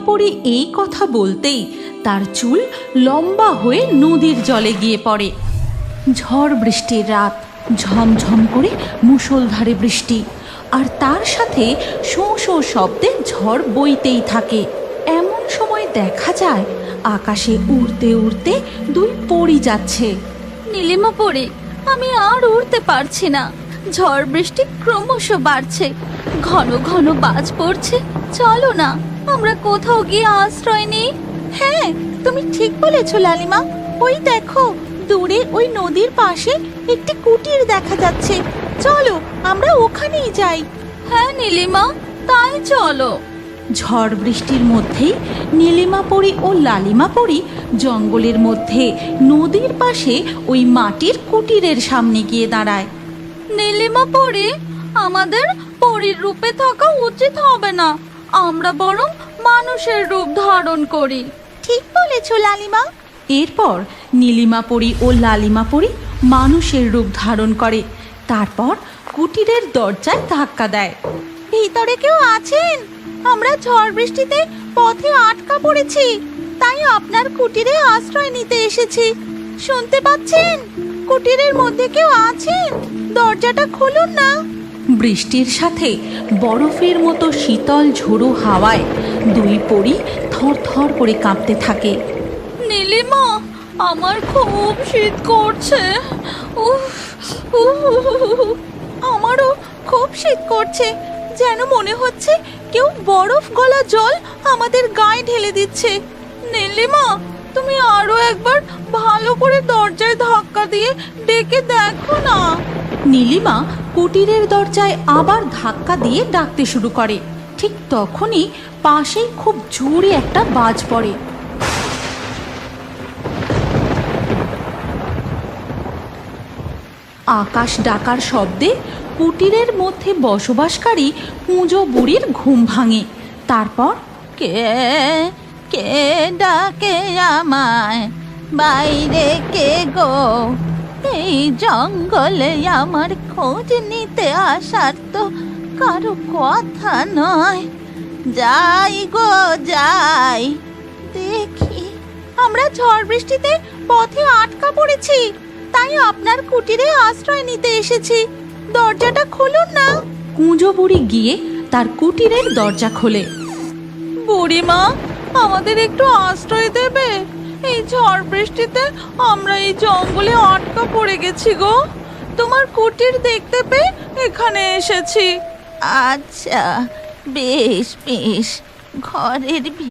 পরী এই কথা বলতেই তার চুল লম্বা হয়ে নদীর জলে গিয়ে পড়ে। ঝড় বৃষ্টির রাত, ঝমঝম করে মুষলধারে বৃষ্টি, আর তার সাথে শোঁ শোঁ শব্দে ঝড় বইতেই থাকে। এমন সময় দেখা যায় আকাশে উড়তে উড়তে দুই পরী যাচ্ছে। নীলিমা পড়ে আমি আর উড়তে পারছি না, ঝড় বৃষ্টি ক্রমশ বাড়ছে, ঘন ঘন বাজ পড়ছে। চলো না আমরা কোথাও গিয়ে আশ্রয় নিই। হ্যাঁ, তুমি ঠিক বলেছো লালিমা। ওই দেখো, দূরে ওই নদীর পাশে একটি কুটির দেখা যাচ্ছে। চলো আমরা ওখানেই যাই। হ্যাঁ নীলিমা, তাই চলো। ঝড় বৃষ্টির মধ্যেই নীলিমা পরী ও লালিমা পরী জঙ্গলের মধ্যে নদীর পাশে ওই মাটির কুটিরের সামনে গিয়ে দাঁড়ায়। নীলিমা পড়ে আমাদের পরীর রূপে থাকা উচিত হবে না, আমরা বরং মানুষের রূপ ধারণ করি। ঠিক বলেছো লালিমা। এরপর নীলিমা পরী ও লালিমা পরী মানুষের রূপ ধারণ করে। তারপর কুটিরের দরজায় ধাক্কা দেয়। ভিতরে কেউ আছেন? আমরা ঝড় বৃষ্টিতে পথে আটকা পড়েছি, তাই আপনার কুটিরে আশ্রয় নিতে এসেছি। শুনতে পাচ্ছেন? কুটিরের মধ্যে কেউ আছেন? দরজাটা খুলুন না। বৃষ্টির সাথে বরফের মতো শীতল ঝোড়ো হাওয়ায় দুই পরী থরথর করে কাঁপতে থাকে। নীলিমা, আমার খুব শীত করছে। উফ, আমারও খুব শীত করছে, যেন মনে হচ্ছে কেউ বরফ গলা জল আমাদের গায়ে ঢেলে দিচ্ছে। নীলিমা, তুমি আরো একবার ভালো করে দরজায় ধাক্কা দিয়ে ডেকে দেখো না। নীলিমা কুটিরের দরজায় আবার ধাক্কা দিয়ে ডাকতে শুরু করে। ঠিক তখনই পাশেই খুব জোরে একটা বাজ পড়ে। আকাশ ডাকার শব্দে কুটিরের মধ্যে বসবাসকারী কুঁজো বুড়ির ঘুম ভাঙে। তারপর কে কে ডাকে আমায়? বাইরে কে গো? এই জঙ্গলে আমার খোঁজ নিতে আসার তো কারো কথা নয়। যাই গো যাই, দেখি। আমরা ঝড় বৃষ্টিতে পথে আটকা পড়েছি, তাই আপনার কুটিরে আশ্রয় নিতে এসেছি। দরজাটা খুলুন না। কুঁজো বুড়ি গিয়ে তার কুটিরের দরজা খোলে। বুড়িমা, আমাদের একটু আশ্রয় দেবে? এই ঝড় বৃষ্টিতে আমরা এই জঙ্গলে আটকা পড়ে গেছি গো। তোমার কুটির দেখতে পেয়ে এখানে এসেছি। আচ্ছা, বেশ বেশ, ঘরের